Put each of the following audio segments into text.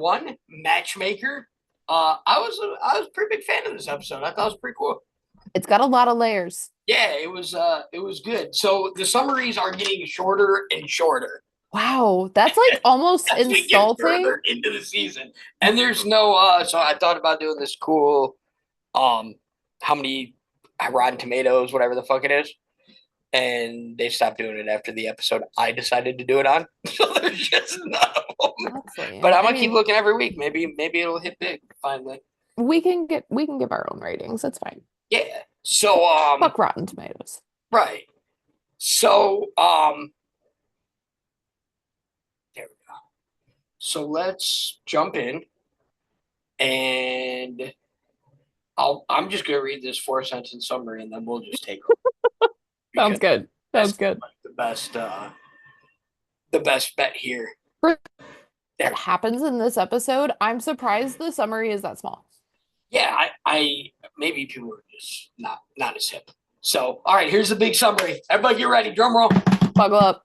1, Matchmaker. I was a pretty big fan of this episode. I thought it was pretty cool. It's got a lot of layers. Yeah, it was good. So the summaries are getting shorter and shorter Wow, that's like almost as we get insulting. further into the season. And there's no so I thought about doing this cool how many Rotten Tomatoes, whatever the fuck it is. And they stopped doing it after the episode I decided to do it on. So there's just none of them. But I'm gonna keep looking every week. Maybe it'll hit big finally. We can give our own ratings. That's fine. Yeah. So fuck Rotten Tomatoes. Right. So there we go. So let's jump in, and I'm just gonna read this 4-sentence summary, and then we'll just take it. Sounds good. Sounds good. Like the best bet here. That happens in this episode. I'm surprised the summary is that small. Yeah, I maybe people are just not as hip. So, all right, here's the big summary. Everybody get ready. Drum roll. Buckle up.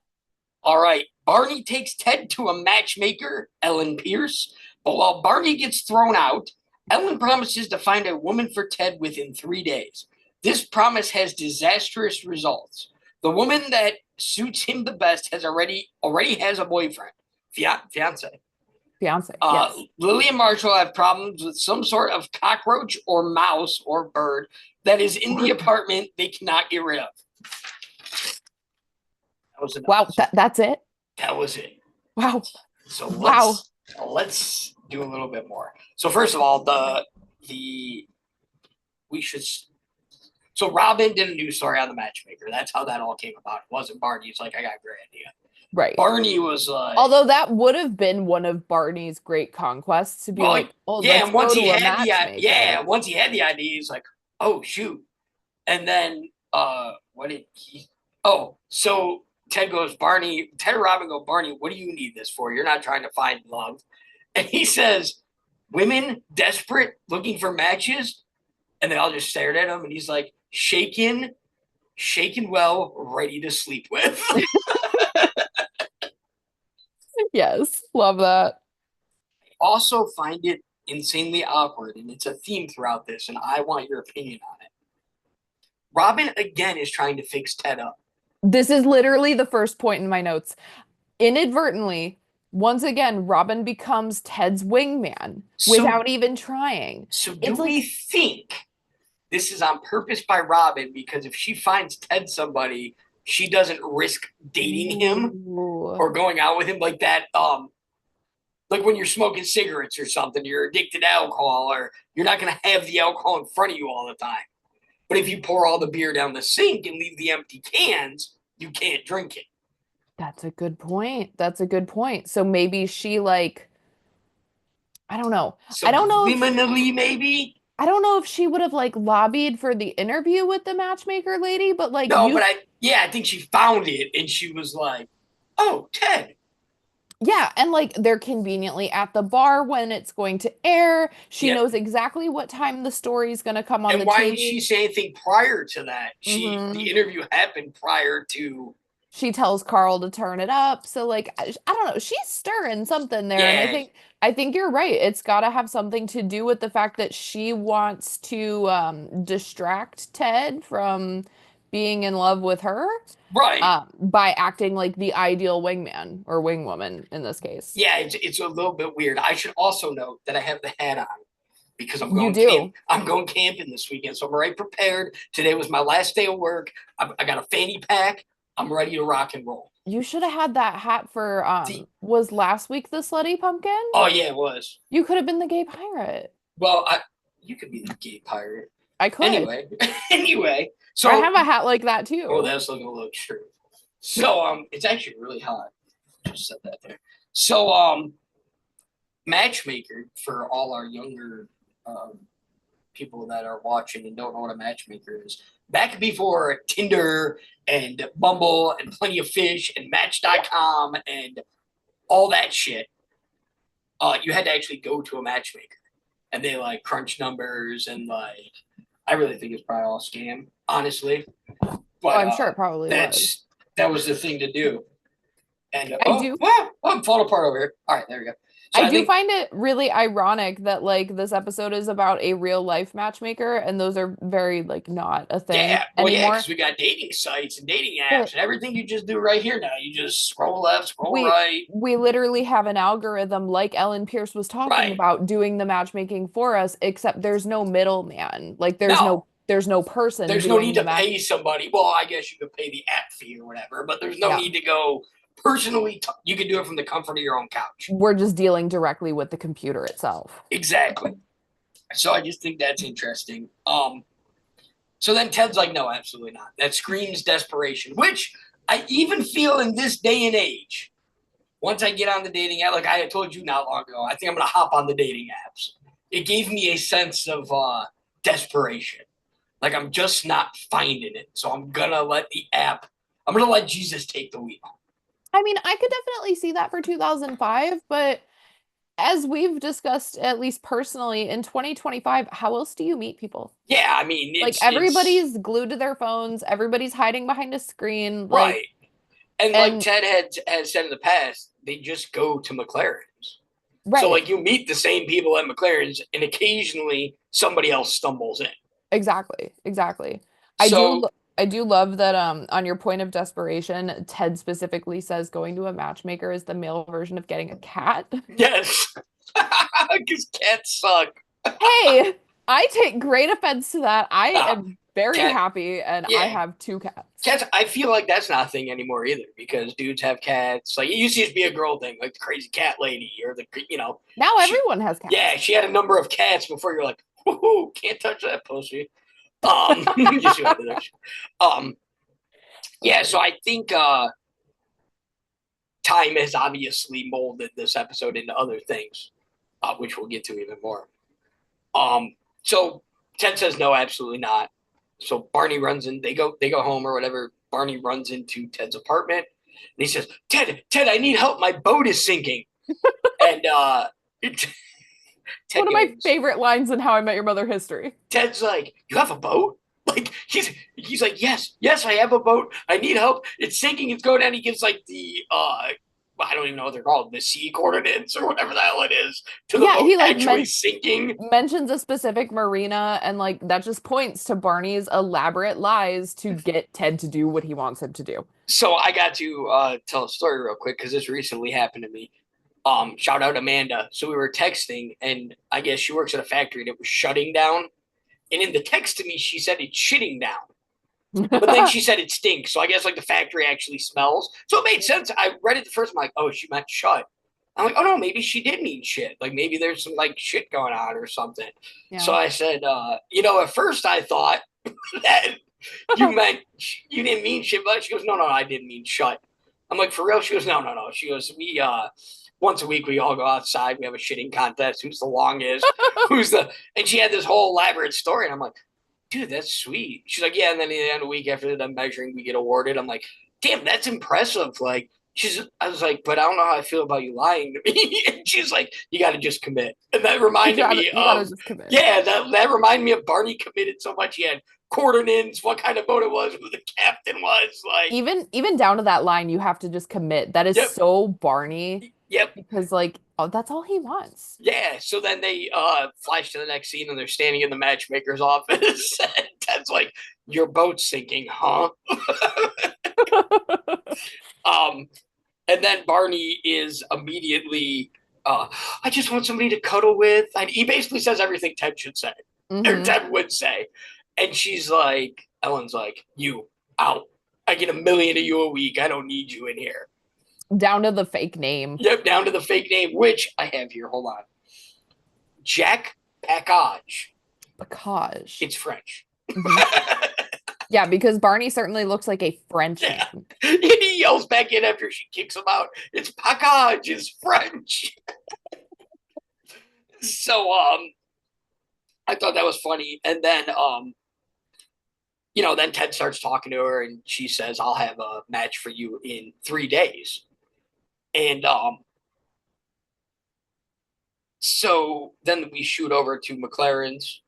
All right. Barney takes Ted to a matchmaker, Ellen Pierce. But while Barney gets thrown out, Ellen promises to find a woman for Ted within 3 days. This promise has disastrous results. The woman that suits him the best already has a boyfriend, fiance. Yes. Lily and Marshall have problems with some sort of cockroach or mouse or bird that is in the apartment they cannot get rid of. That was wow. That's it. That was it. Wow. So let's do a little bit more. So first of all, So Robin did a news story on the Matchmaker. That's how that all came about. It wasn't Barney. It's like, I got a great idea. Right. Barney was like... Although that would have been one of Barney's great conquests to be yeah, and once he had the idea, he's like, oh, shoot. And then, what did he... Oh, so Ted and Robin go, Barney, what do you need this for? You're not trying to find love. And he says, women desperate, looking for matches. And they all just stared at him. And he's like, shaken well, ready to sleep with. Yes, love that. I also find it insanely awkward, and it's a theme throughout this, and I want your opinion on it. Robin, again, is trying to fix Ted up. This is literally the first point in my notes. Inadvertently, once again, Robin becomes Ted's wingman without even trying. So do we think this is on purpose by Robin? Because if she finds Ted somebody, she doesn't risk dating him or going out with him like that. Like when you're smoking cigarettes or something, you're addicted to alcohol, or you're not going to have the alcohol in front of you all the time. But if you pour all the beer down the sink and leave the empty cans, you can't drink it. That's a good point. So maybe she I don't know. I don't know. Maybe. I don't know if she would have lobbied for the interview with the matchmaker lady, but I think she found it and she was like, oh, Ted. Yeah, and they're conveniently at the bar when it's going to air. She knows exactly what time the story is going to come on the TV. And why didn't she say anything prior to that? The interview happened prior to... She tells Carl to turn it up. So I don't know. She's stirring something there. Yeah. And I think you're right. It's got to have something to do with the fact that she wants to distract Ted from being in love with her. Right. By acting like the ideal wingman or wingwoman in this case. Yeah, it's a little bit weird. I should also note that I have the hat on because I'm going camping this weekend. So I'm already prepared. Today was my last day of work. I got a fanny pack. I'm ready to rock and roll. You should have had that hat for, was last week the Slutty Pumpkin? Oh, yeah, it was. You could have been the gay pirate. Well, you could be the gay pirate. I could. Anyway. So I have a hat like that, too. Oh, that's looking a little extreme. So, it's actually really hot. Just said that there. So, Matchmaker, for all our younger people that are watching and don't know what a matchmaker is, back before Tinder and Bumble and Plenty of Fish and Match.com and all that shit, you had to actually go to a matchmaker. And they crunch numbers and I really think it's probably all scam, honestly. But I'm sure it probably was. That was the thing to do. And I do. Well, I'm falling apart over here. All right, there we go. So I I do think, find it really ironic that like this episode is about a real life matchmaker and those are very like not a thing yeah, well, yeah, anymore. because we got dating sites and dating apps But and everything you just do right here now. You just scroll left, scroll we right. we literally have an algorithm like Ellen Pierce was talking Right. about doing the matchmaking for us, except there's no middleman. Like No, there's no person there's no need doing the to match. pay somebody. Well, I guess you could pay the app fee or whatever, but there's no Yeah. need to go personally. You can do it from the comfort of your own couch. We're just dealing directly with the computer itself. Exactly. So I just think that's interesting. So then Ted's like, no, absolutely not. That screams desperation, which I even feel in this day and age. Once I get on the dating app, like I had told you not long ago, I think I'm going to hop on the dating apps. It gave me a sense of desperation. Like I'm just not finding it. So I'm going to let the app, I'm going to let Jesus take the wheel. I mean, I could definitely see that for 2005, but as we've discussed, at least personally, in 2025, how else do you meet people? Yeah, I mean, Like it's everybody's glued to their phones, everybody's hiding behind a screen, like, right. And like and Ted has said in the past, they just go to McLaren's. So right, like you meet the same people at McLaren's, and occasionally somebody else stumbles in. exactly, exactly. I do, So I do love that. On your point of desperation, Ted specifically says going to a matchmaker is the male version of getting a cat. yes, because cats suck. Hey, I take great offense to that. I Uh, am very cat, happy, and I yeah, have two cats. cats. I feel like that's not a thing anymore either because dudes have cats. Like it used to just be a girl thing, like the crazy cat lady or the Now she. everyone has Yeah, cats. she had a number of cats before you're like, whoo, can't touch that pussy. You see what I did there? Um, That's yeah. So funny. I think time has obviously molded this episode into other things, which we'll get to even more. So Ted says no, absolutely not. So Barney runs in. They go home or whatever. Barney runs into Ted's apartment, and he says, "Ted, I need help. My boat is sinking." And One Ted of my goes, favorite lines in How I Met Your Mother history. Ted's like, "You have a boat?" Like he's like, yes, I have a boat. I need help. It's sinking. It's going down. He gives like the I don't even know what they're called, the sea coordinates or whatever the hell it is to the Yeah, boat he like actually sinking. mentions a specific marina, and like that just points to Barney's elaborate lies to get Ted to do what he wants him to do. So I got to tell a story real quick because this recently happened to me. Shout out Amanda. So we were texting, and I guess she works at a factory that was shutting down. And in the text to me, she said it's shitting down. But then she said it stinks. So I guess like the factory actually smells. So it made sense. I read it the first time, like, oh, she meant shut. I'm like, oh no, maybe she did mean shit. Like maybe there's some like shit going on or something. So Yeah. I said, at first I thought that you didn't mean shit, but she goes, no, I didn't mean shut. I'm like, for real? She goes, no. She goes, we once a week we all go outside, we have a shitting contest, who's the longest, and she had this whole elaborate story, and I'm like, dude, that's sweet. She's like, yeah, and then at the end of the week after the measuring, we get awarded. I'm like, damn, that's impressive. Like, I was like, but I don't know how I feel about you lying to me. And she's like, you got to just commit. And that reminded me You gotta of, just commit. yeah, that reminded me of Barney committed so much. He had coordinates, what kind of boat it was, who the captain was. Like, Even down to that line, you have to just commit. That is yep, so Barney yep. because like oh, that's all he wants. Yeah, so then they flash to the next scene and they're standing in the matchmaker's office. And Ted's like, your boat's sinking, huh? Um, and then Barney is immediately, I just want somebody to cuddle with. And he basically says everything Ted should say, or Hmm. Ted would say. And Ellen's like, you out. I get 1 million of you a week. I don't need you in here. Down to the fake name. Yep, down to the fake name, which I have here. Hold on. Jack Package. Because. It's French. Mhm. Yeah, because Barney certainly looks like a French Yeah. name. And he yells back in after she kicks him out. It's Package. It's French. So I thought that was funny. And then then Ted starts talking to her and she says, I'll have a match for you in 3 days. And so then we shoot over to McLaren's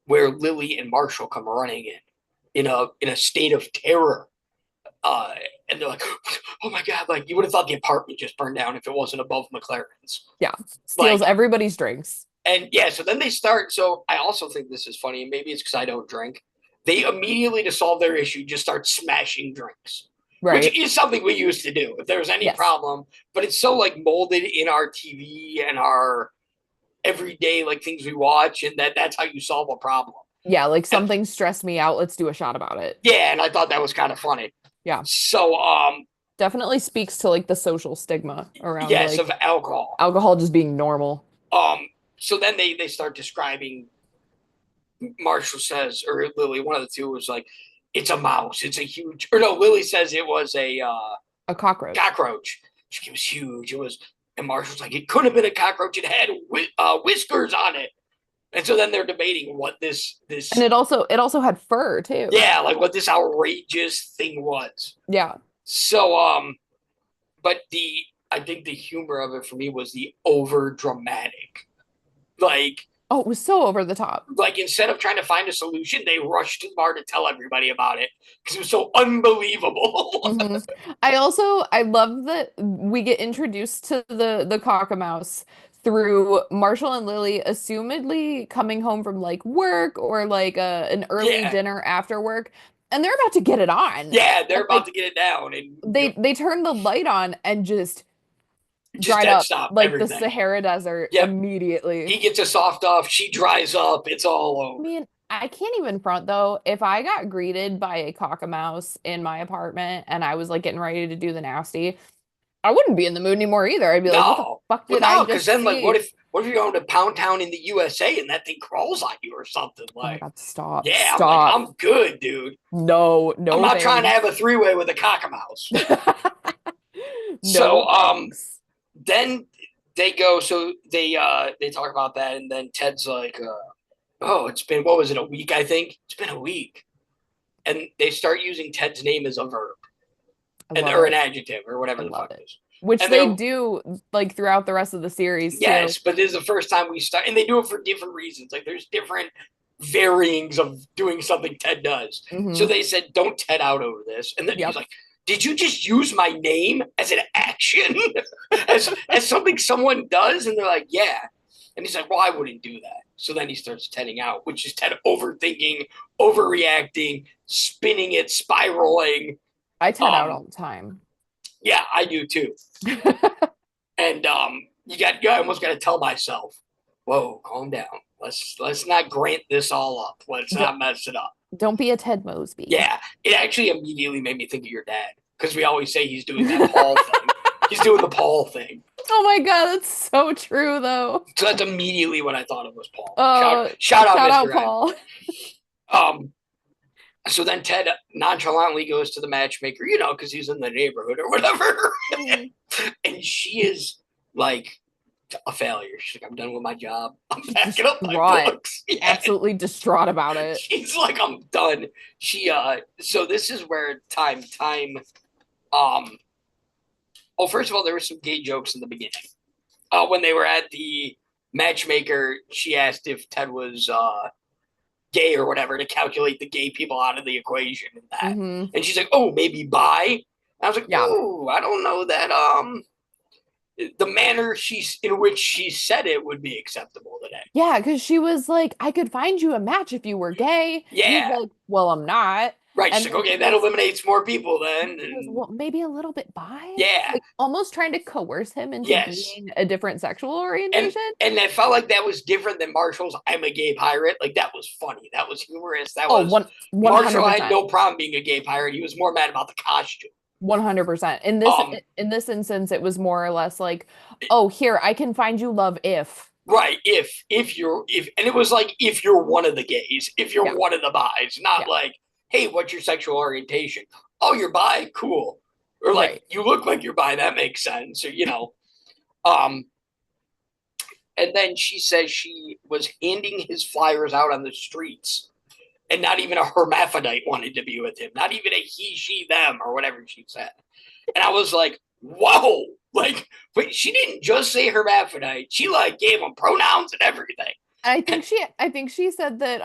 where Lily and Marshall come running in a state of terror. And they're like, oh my God, like you would have thought the apartment just burned down if it wasn't above McLaren's. Yeah. Steals everybody's drinks. And yeah, so then they start. So I also think this is funny, and maybe it's because I don't drink. They immediately, to solve their issue, just start smashing drinks. Right. Which is something we used to do if there was any problem. But it's so like molded in our TV and our everyday like things we watch, and that's how you solve a problem. Yeah, like something stressed me out. Let's do a shot about it. Yeah, and I thought that was kind of funny. Yeah. So definitely speaks to like the social stigma around of alcohol. Alcohol just being normal. So then they start describing. Marshall says, or Lily, one of the two was like, it's a mouse. It's a huge. Or no, Lily says it was a cockroach. Cockroach. It was huge. It was, and Marshall's like, it could have been a cockroach. It had whiskers on it. And so then they're debating what this. And it also had fur too. Yeah, like what this outrageous thing was. Yeah. So but I think the humor of it for me was the over dramatic, like. Oh, it was so over the top. Like, instead of trying to find a solution, they rushed to the bar to tell everybody about it because it was so unbelievable. Mm-hmm. I love that we get introduced to the Cockamouse through Marshall and Lily assumedly coming home from like work or like an early dinner after work. And they're about to get it on. Yeah, they're about to get it down. And they turn the light on and just dried up like everything. The Sahara Desert immediately. He gets a soft off. She dries up. It's all over. I mean, I can't even front though. If I got greeted by a Cockamouse in my apartment and I was like getting ready to do the nasty, I wouldn't be in the mood anymore either. I'd be like, what the fuck did I just because then like, what if you're going to Pound Town in the USA and that thing crawls on you or something? Like, oh God, stop. Yeah, stop. I'm good, dude. No. I'm not trying to have a three-way with a Cockamouse. Then they go, so they talk about that, and then Ted's like, it's been, what was it, a week, I think? It's been a week. And they start using Ted's name as a verb. Or an adjective, or whatever the fuck it is. Which they do, like, throughout the rest of the series, yes, but this is the first time we start, and they do it for different reasons. Like, there's different varyings of doing something Ted does. Mm-hmm. So they said, don't Ted out over this. And then he's like, did you just use my name as an action? as something someone does? And they're like, yeah. And he's like, well, I wouldn't do that. So then he starts Tedding out, which is Ted overthinking, overreacting, spinning it, spiraling. I Ted out all the time. Yeah, I do too. And I almost got to tell myself, whoa, calm down. Let's not grant this all up. Let's not mess it up. Don't be a Ted Mosby. Yeah, it actually immediately made me think of your dad because we always say he's doing that Paul thing. He's doing the Paul thing. Oh my God, that's so true though. So that's immediately what I thought it was Paul. Shout out Paul. So then Ted nonchalantly goes to the matchmaker, because he's in the neighborhood or whatever. And she is like a failure. She's like, I'm done with my job. I'm packing up my books. Yeah. Absolutely distraught about it. She's like, I'm done. So this is where time. First of all, there were some gay jokes in the beginning. When they were at the matchmaker, she asked if Ted was gay or whatever to calculate the gay people out of the equation and that. Mm-hmm. And she's like, oh, maybe bi. I was like, oh, I don't know that the manner in which she said it would be acceptable today. Yeah, because she was like, I could find you a match if you were gay. Yeah. He's like, well, I'm not. Right. She's like, okay, that eliminates more people then. Well, maybe a little bit bi. Yeah. Like, almost trying to coerce him into being a different sexual orientation. And I felt like that was different than Marshall's I'm a gay pirate. Like, that was funny. That was humorous. That was 100%. Marshall had no problem being a gay pirate. He was more mad about the costume. 100%. In this instance, it was more or less like, oh, here, I can find you love if. Right. If and it was like, if you're one of the gays, if you're one of the bis, not like, hey, what's your sexual orientation? Oh, you're bi? Cool. Or like, you look like you're bi. That makes sense. Or, and then she says she was handing his flyers out on the streets and not even a hermaphrodite wanted to be with him. Not even a he, she, them, or whatever she said. And I was like, whoa. Like, but she didn't just say hermaphrodite. She like gave him pronouns and everything. I think she said that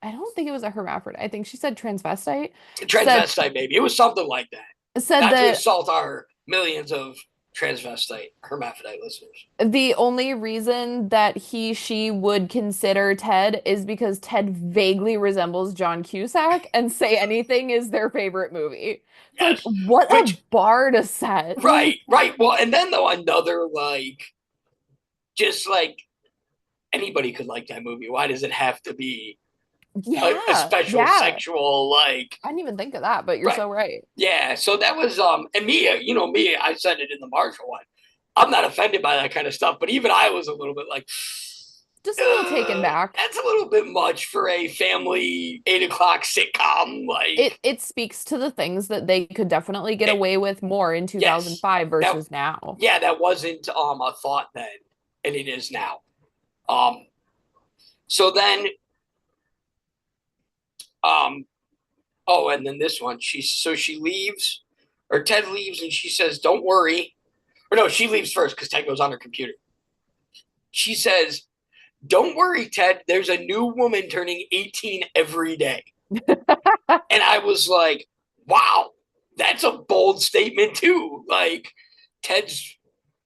I don't think it was a hermaphrodite. I think she said transvestite. Said Transvestite, maybe. It was something like that. said Not to that insult our millions of transvestite, hermaphrodite listeners. the only reason that she would consider Ted is because Ted vaguely resembles John Cusack, and Say Anything is their favorite movie. It's like, Yes. what a bar to set. Right. Well, and then though another like, just like anybody could like that movie. Why does it have to be a Yeah, special yeah. sexual like? I didn't even think of that, but you're Right. so right. Yeah. So that was and me, me, I said it in the Marshall one. I'm not offended by that kind of stuff, but even I was a little bit like, Just a little taken back. that's a little bit much for a family 8 o'clock sitcom. Like It speaks to the things that they could definitely get away with more in yes, 2005 versus now. yeah, that wasn't a thought then, and it is now. Um, so then, oh, and then this one, she leaves, or Ted leaves, and she says, "Don't worry," or no, she leaves first because Ted goes on her computer. She says, "Don't worry, Ted. There's a new woman turning 18 every day." And I was like, "Wow, that's a bold statement too." Like, Ted's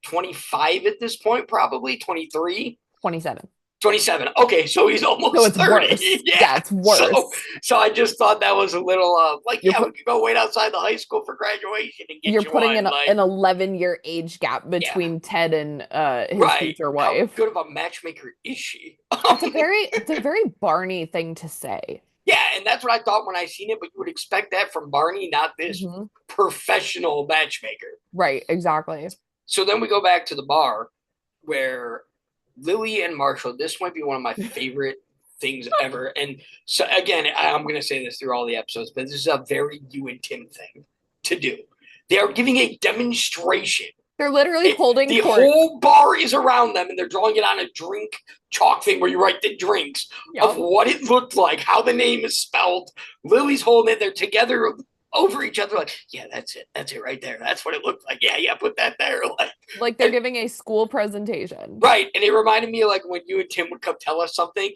25 at this point, probably 23. 27. 27. Okay, so he's almost So it's 30. worse. Yeah. It's worse. So I just thought that was a little like, You're yeah, we could go wait outside the high school for graduation and get you're you putting one. Like, an 11-year age gap yeah, between Ted and his right. future How wife. good of a matchmaker is she? It's a very Barney thing to say. Yeah, and that's what I thought when I seen it, but you would expect that from Barney, not this professional matchmaker. Right, exactly. So then we go back to the bar where Lily and Marshall, this might be one of my favorite things ever. And so again, I'm going to say this through all the episodes, but this is a very you and Tim thing to do. They are giving a demonstration. They're literally holding the court. whole bar is around them, and they're drawing it on a drink chalk thing where you write the drinks of what it looked like, how the name is spelled. Lily's holding it. They're together over each other, like, yeah, that's it right there. That's what it looked like. Yeah, put that there. Like they're giving a school presentation. Right. And it reminded me of like when you and Tim would come tell us something.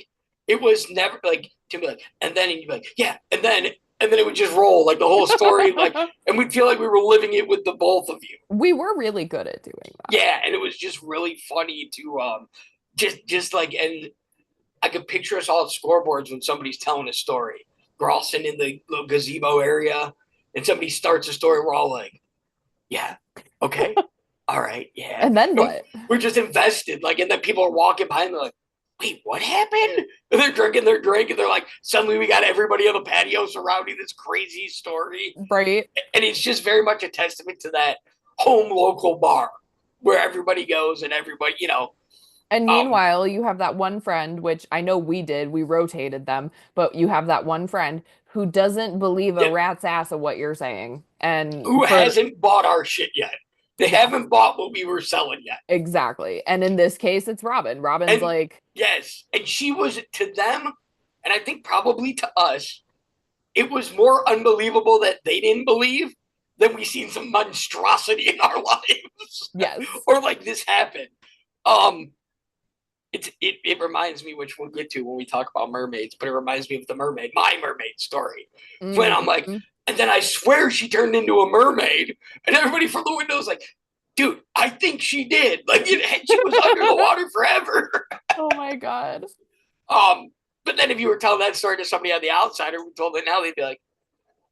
It was never like Tim would be like, and then you'd be like, yeah, and then it would just roll like the whole story, like, and we'd feel like we were living it with the both of you. We were really good at doing that. Yeah, and it was just really funny to just like, and I could picture us all at scoreboards when somebody's telling a story. We're all sitting in the little gazebo area, and somebody starts a story. We're all like, yeah, okay, all right, yeah. And then what? We're just invested, like, and then people are walking by and they're like, wait, what happened? And they're drinking their drink, and they're like, suddenly we got everybody on the patio surrounding this crazy story. Right. And it's just very much a testament to that home local bar where everybody goes and everybody, And meanwhile, you have that one friend, which I know we did, we rotated them, but you have that one friend who doesn't believe a rat's ass of what you're saying. And who hasn't bought our shit yet. They haven't bought what we were selling yet. Exactly. And in this case, it's Robin. Robin's like... Yes. And she was, to them, and I think probably to us, it was more unbelievable that they didn't believe than we seen some monstrosity in our lives. Yes. Or like this happened. It reminds me, which we'll get to when we talk about mermaids, but it reminds me of my mermaid story. Mm-hmm. When I'm like, and then I swear she turned into a mermaid, and everybody from the window was like, dude, I think she did. Like, she was under the water forever. Oh my God. But then if you were telling that story to somebody on the outside, or we told it now, they'd be like,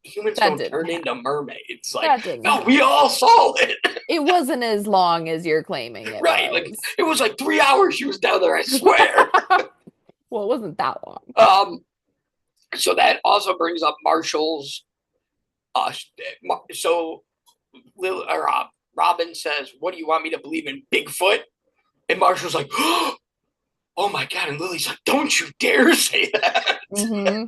humans don't turn into mermaids. Like, no, we all saw it. It wasn't as long as you're claiming it. Right. Was. Like, it was like 3 hours she was down there, I swear. Well, it wasn't that long. So that also brings up Marshall's. So Robin says, what do you want me to believe in, Bigfoot? And Marshall's like, oh my God. And Lily's like, don't you dare say that. Mm-hmm.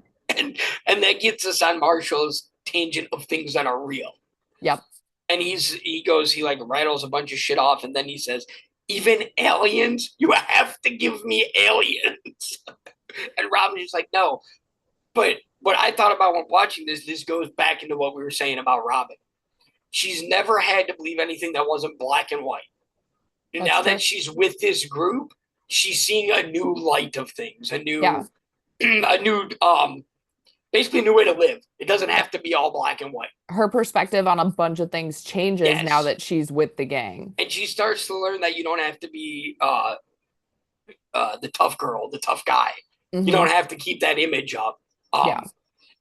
And that gets us on Marshall's tangent of things that are real. Yep. And he like rattles a bunch of shit off, and then he says, even aliens? You have to give me aliens. And Robin's just like, no. But what I thought about when watching this goes back into what we were saying about Robin. She's never had to believe anything that wasn't black and white. And now that she's with this group, she's seeing a new light of things, a new a new basically a new way to live. It doesn't have to be all black and white. Her perspective on a bunch of things changes now Yes. that she's with the gang. And she starts to learn that you don't have to be the tough girl, the tough guy. You Mm-hmm. don't have to keep that image up. Yeah.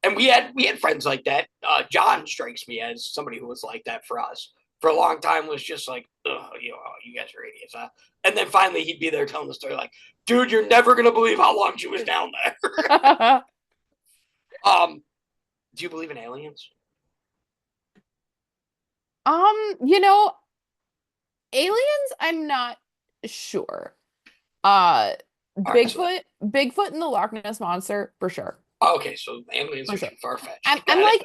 And we had friends like that. John strikes me as somebody who was like that for us. For a long time was just like, you guys are idiots, huh? And then finally he'd be there telling the story like, dude, you're never gonna believe how long she was down there. Do you believe in aliens? You know, aliens, I'm not sure. Uh, Right, so Bigfoot and the Loch Ness monster for sure. okay, so aliens For are sure. too far fetched. I'm like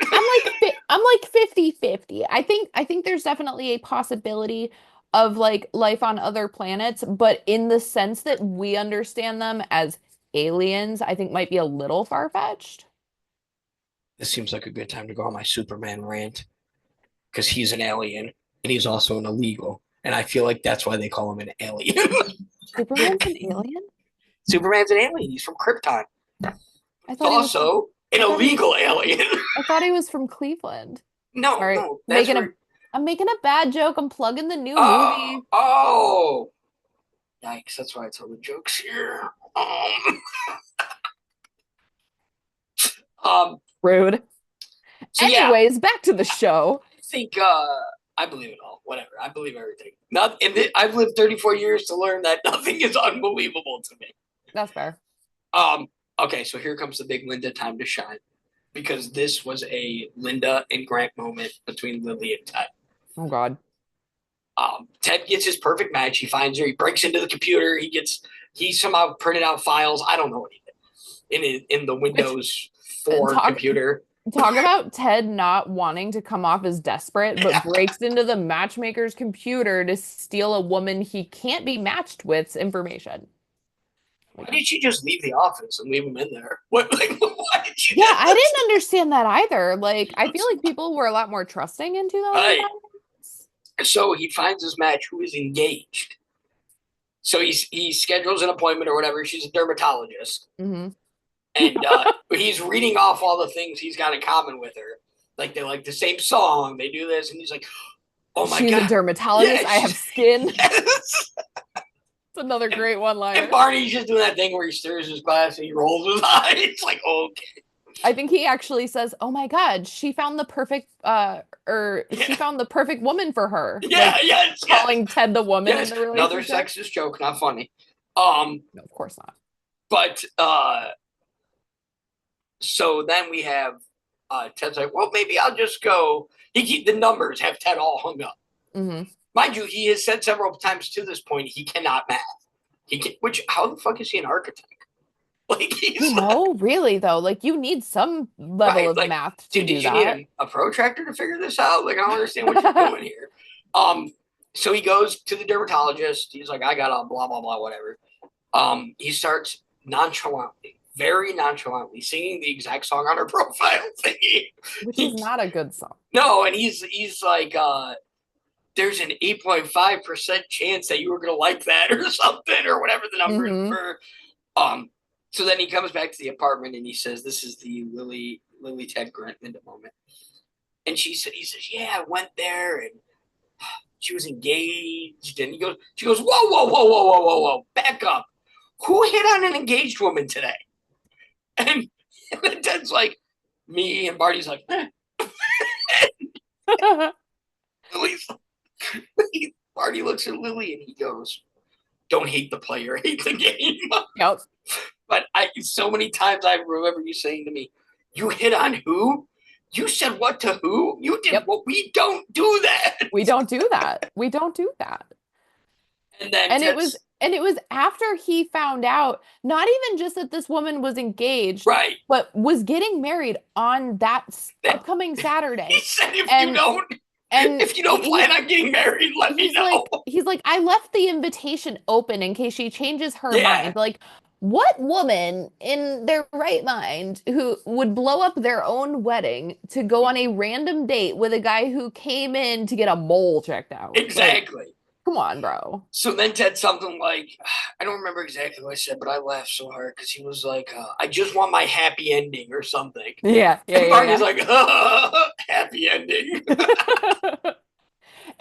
50-50. I think there's definitely a possibility of like life on other planets, but in the sense that we understand them as aliens, I think might be a little far-fetched. This seems like a good time to go on my Superman rant because he's an alien and he's also an illegal, and I feel like that's why they call him an alien. Superman's an alien? Superman's an alien. He's from Krypton. I He's thought he was from, also an I thought he was illegal alien. I thought he was from Cleveland. No, Sorry, no, that's where. I'm making a bad joke. I'm plugging the new Oh, movie. oh, yikes! That's why I tell the jokes here. Um. Rude. So yeah, Anyways, back to the show. I think I believe it all. Whatever, I believe everything. Not, and I've lived 34 years to learn that nothing is unbelievable to me. That's fair. Um. Okay, so here comes the big Linda time to shine because this was a Linda and Grant moment between Lily and Ted. Oh God. Ted gets his perfect match. He finds her. He breaks into the computer. He somehow printed out files. I don't know what he did in the Windows 4 computer. Talk about Ted not wanting to come off as desperate, but breaks into the matchmaker's computer to steal a woman he can't be matched with's information. Why did she just leave the office and leave him in there? What? Like, why did she? Yeah, I didn't understand that either. Like, I feel like people were a lot more trusting in 2009. So he finds his match who is engaged. So he schedules an appointment or whatever. She's a dermatologist. Mm-hmm. And he's reading off all the things he's got in common with her. Like they like the same song, they do this, and he's like, "Oh my God, she's a dermatologist. Yeah, I have skin." Yes. It's another great one-liner. And Barney's just doing that thing where he stirs his glass and he rolls his eyes. It's like, okay. I think he actually says, "Oh my God, she found the perfect she found the perfect woman for her." Yeah, like, yes, calling Ted the woman in the relationship. Another sexist joke, not funny. No, of course not. But so then we have Ted's like, well, maybe I'll just go. The numbers have Ted all hung up. Mm-hmm. Mind you, he has said several times to this point he cannot math. How the fuck is he an architect? Like really though, like you need some level of math to do that. Did you need a protractor to figure this out? Like I don't understand what you're doing here. So he goes to the dermatologist. He's like, I got a blah blah blah whatever. He starts very nonchalantly singing the exact song on her profile thingy, which is not a good song. No, and he's like, there's an 8.5% chance that you were gonna like that or something or whatever the number is for. So then he comes back to the apartment and he says, "This is the Lily Ted Grant Linda moment." And he says, "Yeah, I went there and she was engaged." And she goes, whoa, back up. Who hit on an engaged woman today? And then Ted's like, me, and Barney's like, Barney looks at Lily and he goes, "Don't hate the player, hate the game." Yep. But so many times I remember you saying to me, "You hit on who? You said what to who? You did what? We don't do that. We don't do that. We don't do that." And then it was after he found out, not even just that this woman was engaged, right, but was getting married on that upcoming Saturday. He said, if you don't plan on getting married, let me know. He's like, I left the invitation open in case she changes her mind. Like, what woman in their right mind who would blow up their own wedding to go on a random date with a guy who came in to get a mole checked out? Exactly. Come on, bro. So then Ted something like, I don't remember exactly what I said, but I laughed so hard because he was like, I just want my happy ending or something. Yeah, And Barney's like, happy ending.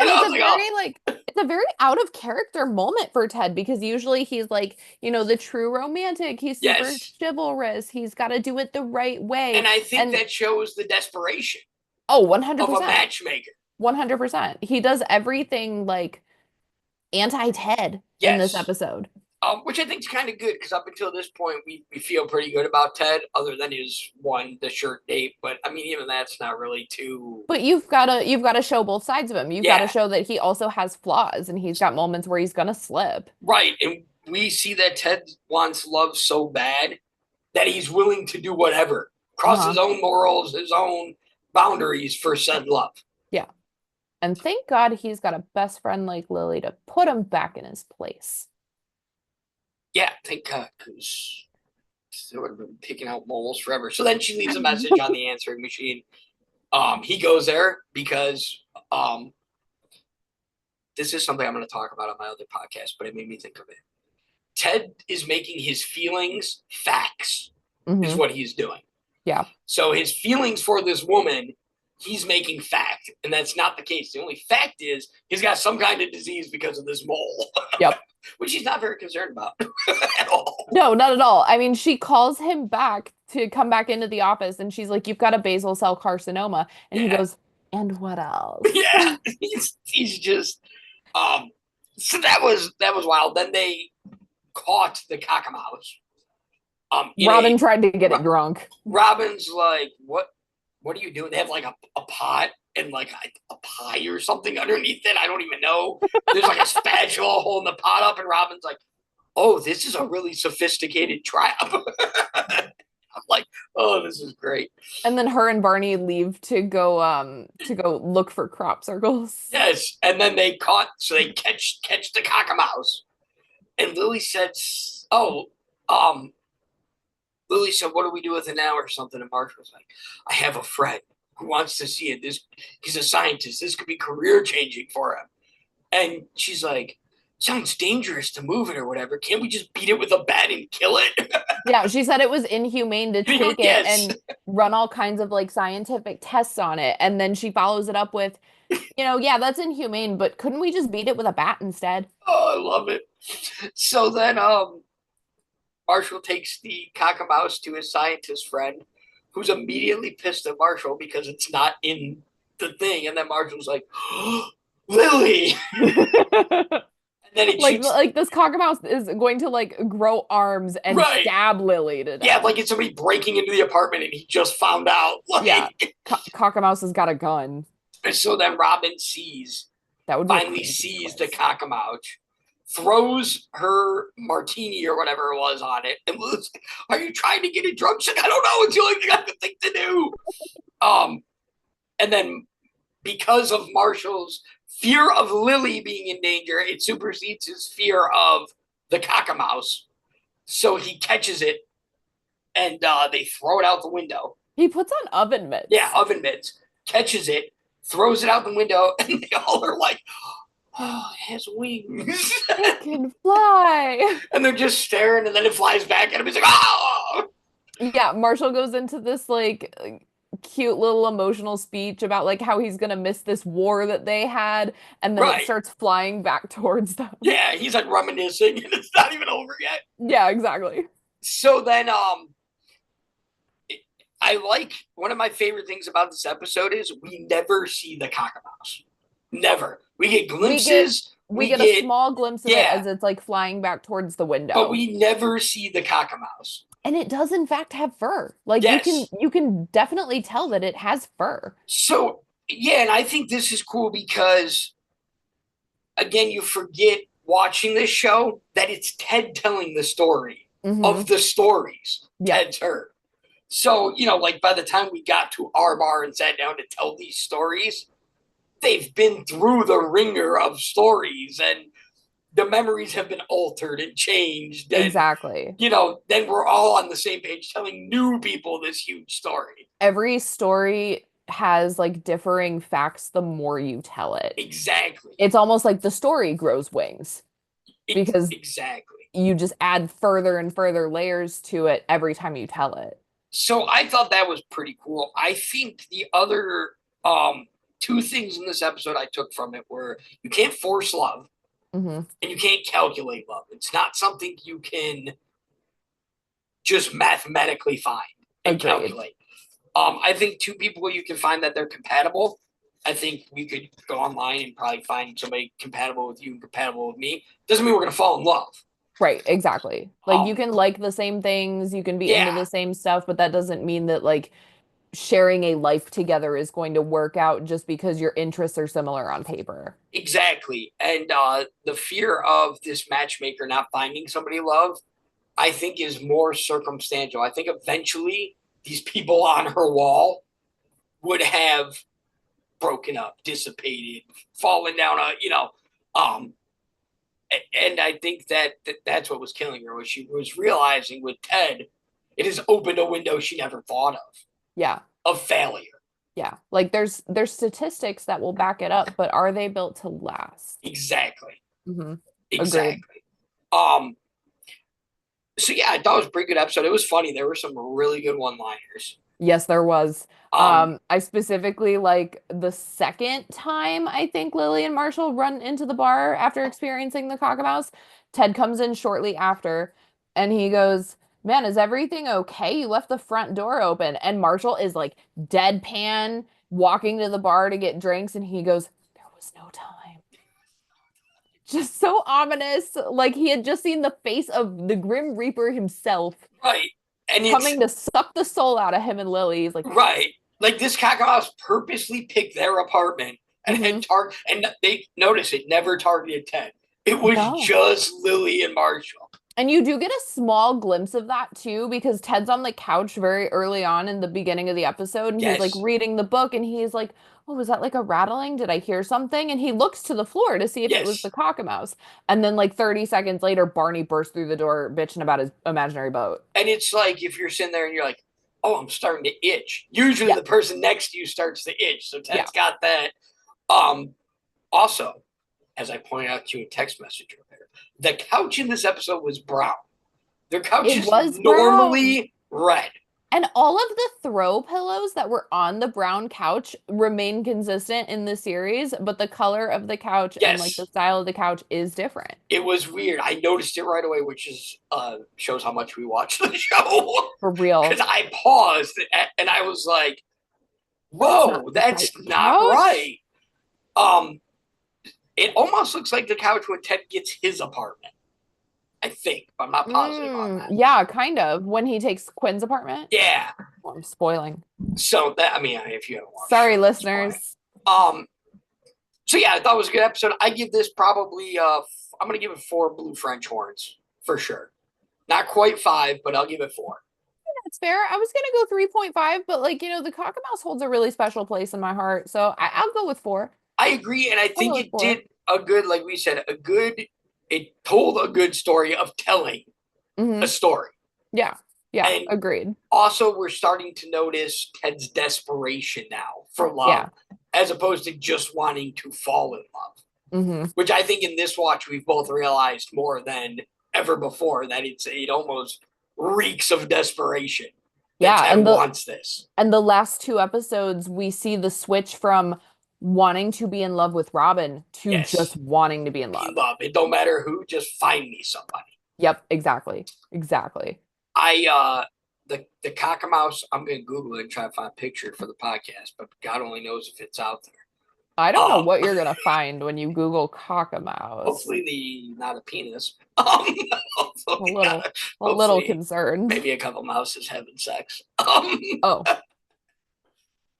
And I it's was a like, very it's a very out of character moment for Ted because usually he's like, the true romantic. He's super yes. chivalrous. He's got to do it the right way. And I think And that shows the desperation oh, of a 100%. matchmaker. 100%. He does everything like anti-Ted in this Yes. episode. Which I think is kind of good because up until this point, we feel pretty good about Ted, other than his the shirt date. But I mean, even that's not really too. But you've got to show both sides of him. You've got to Yeah. show that he also has flaws and he's got moments where he's gonna slip. Right. And we see that Ted wants love so bad that he's willing to do whatever, cross his own morals, his own boundaries for said love. Yeah. And thank God he's got a best friend like Lily to put him back in his place. Yeah, thank God, because they would have been picking out moles forever. So then she leaves a message on the answering machine. He goes there because this is something I'm going to talk about on my other podcast, but it made me think of it. Ted is making his feelings facts, is what he's doing. Yeah. So his feelings for this woman, he's making fact, and that's not the case. The only fact is he's got some kind of disease because of this mole. Yep. Which he's not very concerned about at all. No, not at all. I mean, she calls him back to come back into the office and she's like, "You've got a basal cell carcinoma." And he goes, "And what else?" Yeah. He's just so that was wild. Then they caught the Cockamouse. Robin tried to get it drunk. Robin's like, what are you doing? They have like a pot and like a pie or something underneath it. I don't even know. There's like a spatula holding the pot up, and Robin's like, oh, this is a really sophisticated trap. I'm like, oh, this is great. And then her and Barney leave to go look for crop circles. Yes. And then they catch the Cockamouse. And Lily said, Lily said, what do we do with it now or something? And Marshall was like, I have a friend who wants to see it. He's a scientist. This could be career changing for him. And she's like, sounds dangerous to move it or whatever. Can't we just beat it with a bat and kill it? Yeah, she said it was inhumane to take it and run all kinds of like scientific tests on it. And then she follows it up with, yeah, that's inhumane, but couldn't we just beat it with a bat instead? Oh, I love it. So then Marshall takes the Cockamouse to his scientist friend, who's immediately pissed at Marshall because it's not in the thing. And then Marshall's like, oh, Lily! And then he like this Cockamouse is going to like grow arms and stab Lily to death. Yeah, like it's somebody breaking into the apartment and he just found out. Like, yeah, Cockamouse has got a gun. And so then Robin finally sees the Cockamouse, throws her martini or whatever it was on it, and was like, are you trying to get it drunk? She's like, I don't know. It's the only thing I can think to do. And then because of Marshall's fear of Lily being in danger, it supersedes his fear of the Cockamouse. So he catches it and they throw it out the window. He puts on oven mitts. Yeah, oven mitts. Catches it, throws it out the window, and they all are like, oh, it has wings. It can fly. And they're just staring, and then it flies back at him. He's like, oh! Yeah, Marshall goes into this like cute little emotional speech about like how he's gonna miss this war that they had, and then it starts flying back towards them. Yeah, he's like reminiscing, and it's not even over yet. Yeah, exactly. So then I like, one of my favorite things about this episode is we never see the Cockamouse. Never. We get glimpses. We get a small glimpse of it as it's like flying back towards the window. But we never see the Cockamouse. And it does in fact have fur. Like you can definitely tell that it has fur. So yeah, and I think this is cool because again, you forget watching this show that it's Ted telling the story of the stories Ted's heard. So, like by the time we got to our bar and sat down to tell these stories, they've been through the ringer of stories and the memories have been altered and changed. And, exactly. Then we're all on the same page telling new people this huge story. Every story has like differing facts the more you tell it. Exactly. It's almost like the story grows wings because exactly. you just add further and further layers to it every time you tell it. So I thought that was pretty cool. I think the other two things in this episode I took from it were you can't force love and you can't calculate love. It's not something you can just mathematically find and calculate. I think two people you can find that they're compatible. I think we could go online and probably find somebody compatible with you and compatible with me. Doesn't mean we're going to fall in love. Right, exactly. Like you can like the same things, you can be into the same stuff, but that doesn't mean that like sharing a life together is going to work out just because your interests are similar on paper. Exactly. And the fear of this matchmaker not finding somebody love, I think is more circumstantial. I think eventually these people on her wall would have broken up, dissipated, fallen down and I think that's what was killing her, was she was realizing with Ted, it has opened a window she never thought of. Yeah. Of failure. Yeah. Like there's statistics that will back it up, but are they built to last? Exactly. Exactly. Agreed. So yeah, I thought it was a pretty good episode. It was funny. There were some really good one-liners. Yes, there was. I specifically like the second time I think Lily and Marshall run into the bar after experiencing the Cockamouse. Ted comes in shortly after and he goes, "Man, is everything okay? You left the front door open." And Marshall is like deadpan walking to the bar to get drinks and he goes, "There was no time." Just so ominous. Like he had just seen the face of the Grim Reaper himself. Right. And coming to suck the soul out of him and Lily. He's like, right. Like this Cockamouse purposely picked their apartment and and they notice it never targeted Ted. It was just Lily and Marshall. And you do get a small glimpse of that too, because Ted's on the couch very early on in the beginning of the episode and he's like reading the book and he's like, "Oh, was that like a rattling? Did I hear something?" And he looks to the floor to see if it was the Cockamouse. And then like 30 seconds later, Barney bursts through the door bitching about his imaginary boat. And it's like if you're sitting there and you're like, "Oh, I'm starting to itch." Usually the person next to you starts to itch. So Ted's got that. Also, as I pointed out to you in text message earlier, the couch in this episode was brown. Their couch is normally red. And all of the throw pillows that were on the brown couch remain consistent in the series, but the color of the couch and like the style of the couch is different. It was weird. I noticed it right away, which is shows how much we watch the show. For real. Because I paused and I was like, "Whoa, that's not right." It almost looks like the couch when Ted gets his apartment. I think, but I'm not positive on that. Yeah, kind of. When he takes Quinn's apartment? Yeah. Well, I'm spoiling. So that, I mean, if you haven't watched. Sorry, listeners. So yeah, I thought it was a good episode. I give this probably I'm gonna give it 4 blue French horns for sure. Not quite 5, but I'll give it 4. Yeah, that's fair. I was gonna go 3.5, but like, you know, the Cockamouse holds a really special place in my heart. So I'll go with 4. I agree, and I think it did a good, like we said, it told a good story of telling a story. Yeah. And agreed. Also, we're starting to notice Ted's desperation now for love, as opposed to just wanting to fall in love. Which I think in this watch we've both realized more than ever before that it almost reeks of desperation. Ted wants this. And the last 2 episodes, we see the switch from wanting to be in love with Robin to just wanting to be in love. It don't matter who, just find me somebody. Yep, exactly. The Cockamouse, I'm gonna Google it and try to find a picture for the podcast, but God only knows if it's out there. I don't know what you're gonna find when you Google Cockamouse. Hopefully not a penis. A little concerned. Maybe a couple mouses having sex.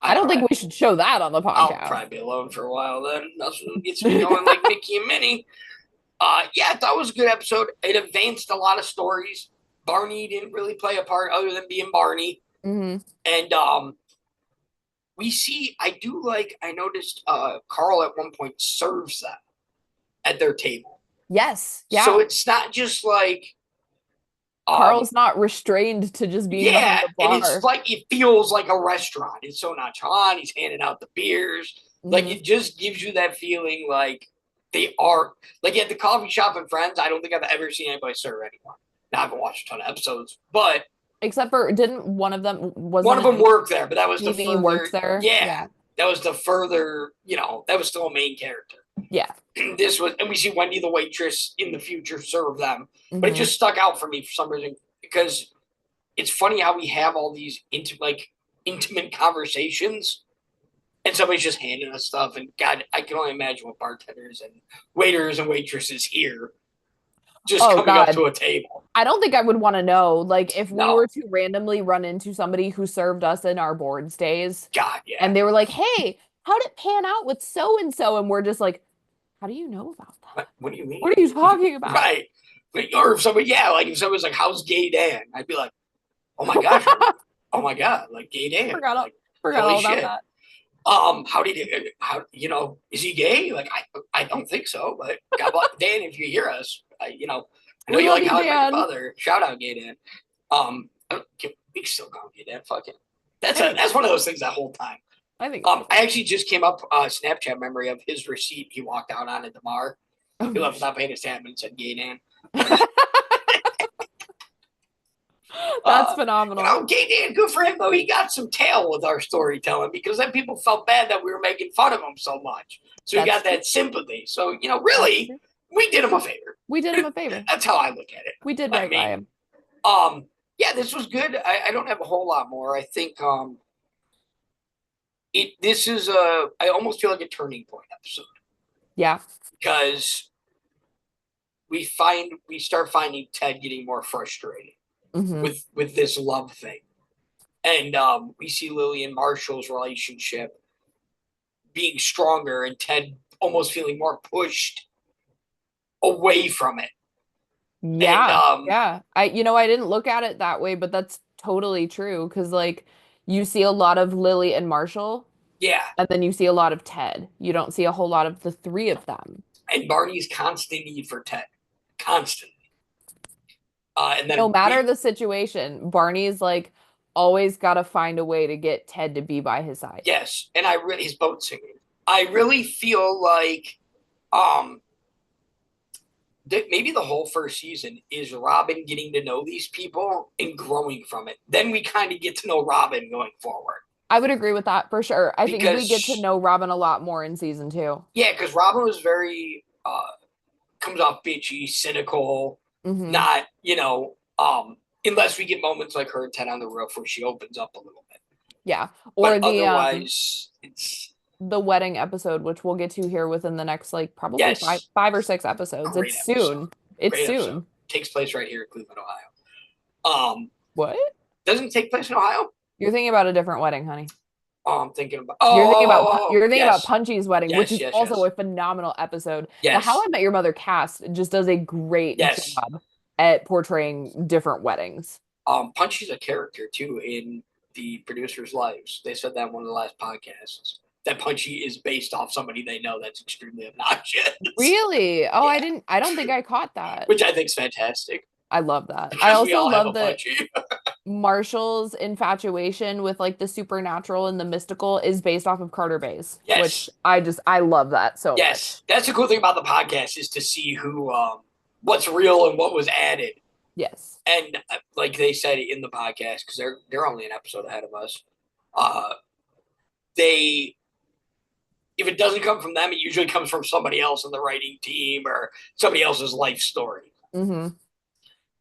I don't think we should show that on the podcast. I'll probably be alone for a while then. Nothing gets me going like Mickey and Minnie. Yeah, I thought it was a good episode. It advanced a lot of stories. Barney didn't really play a part other than being Barney. And we see, I noticed Carl at one point serves them at their table. Yes. Yeah. So it's not just like Carl's not restrained to just being behind the bar. And it's like, it feels like a restaurant. It's so nonchalant. He's handing out the beers. Like, it just gives you that feeling like they are, like, at the coffee shop and Friends, I don't think I've ever seen anybody serve anyone. Now, I haven't watched a ton of episodes, but. Except for, didn't one of them, one of them worked there, but that was the further. Worked there? Yeah. That was the further, that was still a main character. Yeah. This was, and we see Wendy, the waitress, in the future serve them. But it just stuck out for me for some reason, because it's funny how we have all these intimate conversations, and somebody's just handing us stuff. And God, I can only imagine what bartenders and waiters and waitresses hear just coming up to a table. I don't think I would want to know. Like, if we were to randomly run into somebody who served us in our board stays. God, yeah. And they were like, hey, how'd it pan out with so-and-so? And we're just like, how do you know about that? What do you mean? What are you talking about? Right. Or if somebody, if somebody's like, how's Gay Dan? I'd be like, oh my gosh. Oh my God. Like, Gay Dan. Forgot all about that. How did he, is he gay? Like, I don't think so, but God bless Dan, if you hear us, I know you like How I Met Your Mother. Shout out, Gay Dan. We still call him Gay Dan. Fuck it. That's one of those things that whole time. I think. I actually just came up Snapchat memory of his receipt. He walked out on at the bar. He left without paying his tab and said Gay Dan. That's phenomenal. Gay Dan, good for him though. He got some tail with our storytelling, because then people felt bad that we were making fun of him so much. So he got that sympathy. So really, we did him a favor. We did him a favor. That's how I look at it. We did right by him. This was good. I don't have a whole lot more. I think this is I almost feel like a turning point episode. Yeah. Because we start finding Ted getting more frustrated with this love thing. And we see Lily and Marshall's relationship being stronger, and Ted almost feeling more pushed away from it. Yeah. And, I didn't look at it that way, but that's totally true. Because like, you see a lot of Lily and Marshall. Yeah. And then you see a lot of Ted. You don't see a whole lot of the three of them. And Barney's constant need for Ted. Constantly. And then no matter the situation, Barney's like always got to find a way to get Ted to be by his side. Yes. And his boat singing. I really feel like maybe the whole first season is Robin getting to know these people and growing from it. Then we kind of get to know Robin going forward. I would agree with that for sure. I think we get to know Robin a lot more in season 2. Yeah, because Robin was very comes off bitchy, cynical, not, unless we get moments like her and Ted on the roof where she opens up a little bit. Yeah. Or but otherwise it's the wedding episode, which we'll get to here within the next probably 5 or 6 episodes. Great it's episode. Soon. It's Great soon. Episode. Takes place right here in Cleveland, Ohio. What? Doesn't it take place in Ohio? You're thinking about a different wedding, honey. I'm thinking about. You're thinking about Punchy's wedding, which is also a phenomenal episode. Yes. The How I Met Your Mother cast just does a great job at portraying different weddings. Punchy's a character too in the producers' lives. They said that in one of the last podcasts. That Punchy is based off somebody they know that's extremely obnoxious. Really? Oh, yeah. I don't think I caught that. Which I think is fantastic. I love that. I also love that Marshall's infatuation with the supernatural and the mystical is based off of Carter Bayes. Yes. Which I love that so much. Yes. That's the cool thing about the podcast is to see who what's real and what was added. Yes. And like they said in the podcast, because they're only an episode ahead of us, if it doesn't come from them, it usually comes from somebody else in the writing team or somebody else's life story. Mm-hmm.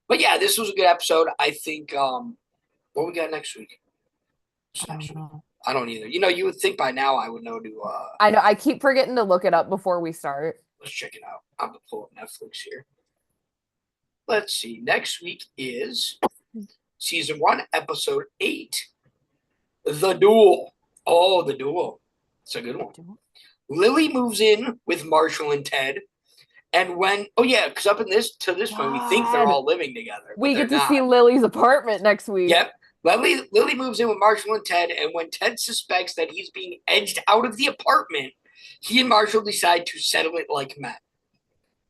But yeah, this was a good episode. I think, what we got next week? I don't either. You would think by now I would know to. I know. I keep forgetting to look it up before we start. Let's check it out. I'm going to pull up Netflix here. Let's see. Next week is season 1, episode 8, The Duel. Oh, The Duel. It's a good one. Lily moves in with Marshall and Ted. And because up in this point, we think they're all living together. We get to see Lily's apartment next week. Yep. Lily moves in with Marshall and Ted, and when Ted suspects that he's being edged out of the apartment, he and Marshall decide to settle it like men,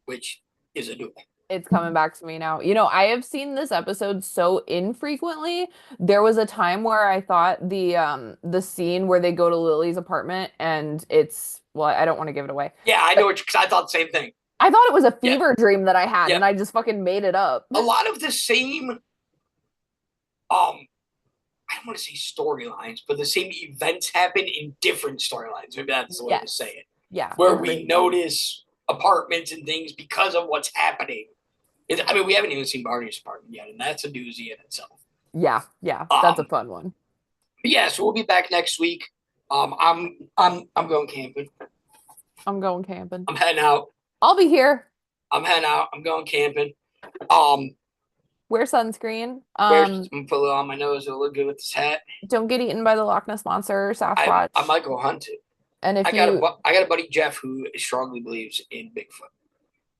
which is a duel. It's coming back to me now. You know, I have seen this episode so infrequently. There was a time where I thought the scene where they go to Lily's apartment and it's well, I don't want to give it away. Yeah, I know because I thought the same thing. I thought it was a fever dream that I had, and I just fucking made it up. A lot of the same I don't want to say storylines, but the same events happen in different storylines. Maybe that's the way to say it. Yeah. Where we notice apartments and things because of what's happening. I mean, we haven't even seen Barney's apartment yet, and that's a doozy in itself. Yeah, that's a fun one. Yeah, so we'll be back next week. I'm going camping. I'm going camping. I'm heading out. I'll be here. I'm heading out. I'm going camping. Wear sunscreen. I'm gonna put it on my nose. It'll look good with this hat. Don't get eaten by the Loch Ness monster or Sasquatch. I might go hunt it. And if I got a buddy Jeff who strongly believes in Bigfoot.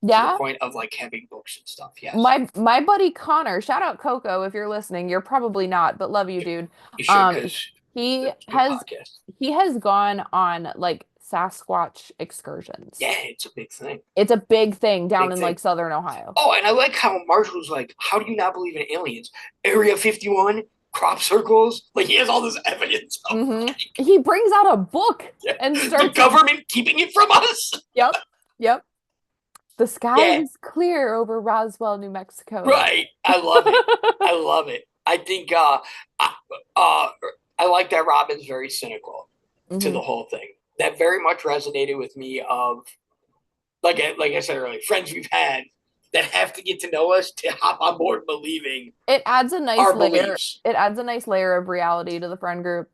Yeah. To the point of like having books and stuff. Yes. My buddy Connor, shout out Coco if you're listening. You're probably not, but love you, dude. You should, he has gone on like Sasquatch excursions. Yeah, it's a big thing. It's a big thing down in like Southern Ohio. Oh, and I like how Marshall's like, how do you not believe in aliens? Area 51, crop circles. Like he has all this evidence. He brings out a book and starts the government keeping it from us. Yep. The sky is clear over Roswell, New Mexico. Right. I love it. I love it. I think I like that Robin's very cynical to the whole thing. That very much resonated with me of like I said earlier, friends we've had that have to get to know us to hop on board believing. It adds a nice layer. Beliefs. It adds a nice layer of reality to the friend group.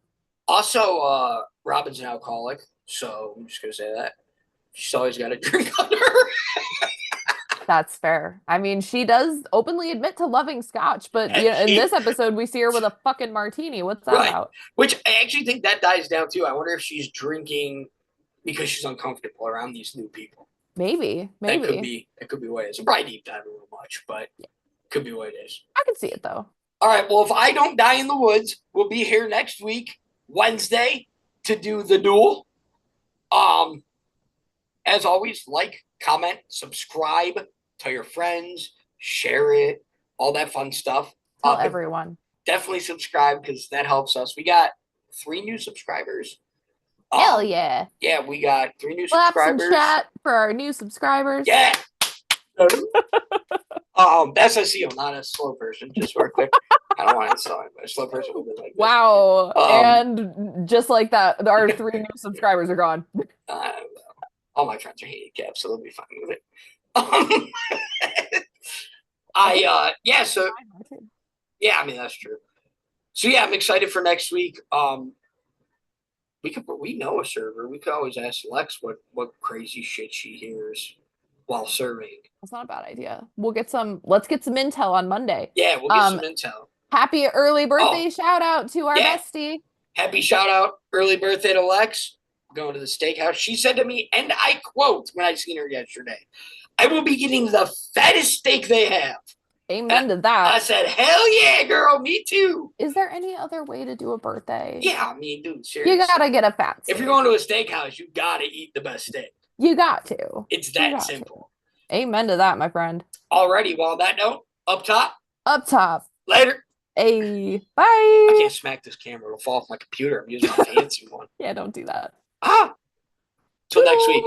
Also, Robin's an alcoholic, so I'm just gonna say that. She's always got a drink on her. That's fair. I mean, she does openly admit to loving scotch, but in this episode, we see her with a fucking martini. What's that about? Which I actually think that dies down too. I wonder if she's drinking because she's uncomfortable around these new people. Maybe. That could be what it is. I'll probably deep dive a little much, but could be what it is. I can see it though. All right. Well, if I don't die in the woods, we'll be here next week, Wednesday, to do the duel. As always, like, comment, subscribe, tell your friends, share it, all that fun stuff. Tell everyone. Definitely subscribe because that helps us. We got 3 new subscribers. Hell yeah. Yeah, we got 3 new Clap subscribers. Some chat for our new subscribers. Yeah. That's a SEO, not a slow person. Just real quick. I don't want to sell it, but a slow person will be like this. Wow. And just like that, our 3 new subscribers are gone. All my friends are handicapped, so they'll be fine with it. I mean that's true. So yeah, I'm excited for next week. We know a server. We could always ask Lex what crazy shit she hears while serving. That's not a bad idea. Let's get some intel on Monday. Yeah, we'll get some intel. Happy early birthday shout out to our bestie. Happy shout out, early birthday to Lex. Going to the steakhouse. She said to me, and I quote when I seen her yesterday, I will be getting the fattest steak they have. Amen to that. I said, hell yeah, girl, me too. Is there any other way to do a birthday? Yeah, I mean, dude, seriously. You gotta get a fat steak. If you're going to a steakhouse, you gotta eat the best steak. You got to. It's that simple. Amen to that, my friend. Alrighty, well, on that note, up top. Later. Hey, bye. I can't smack this camera. It'll fall off my computer. I'm using my fancy one. Yeah, don't do that. Till next week.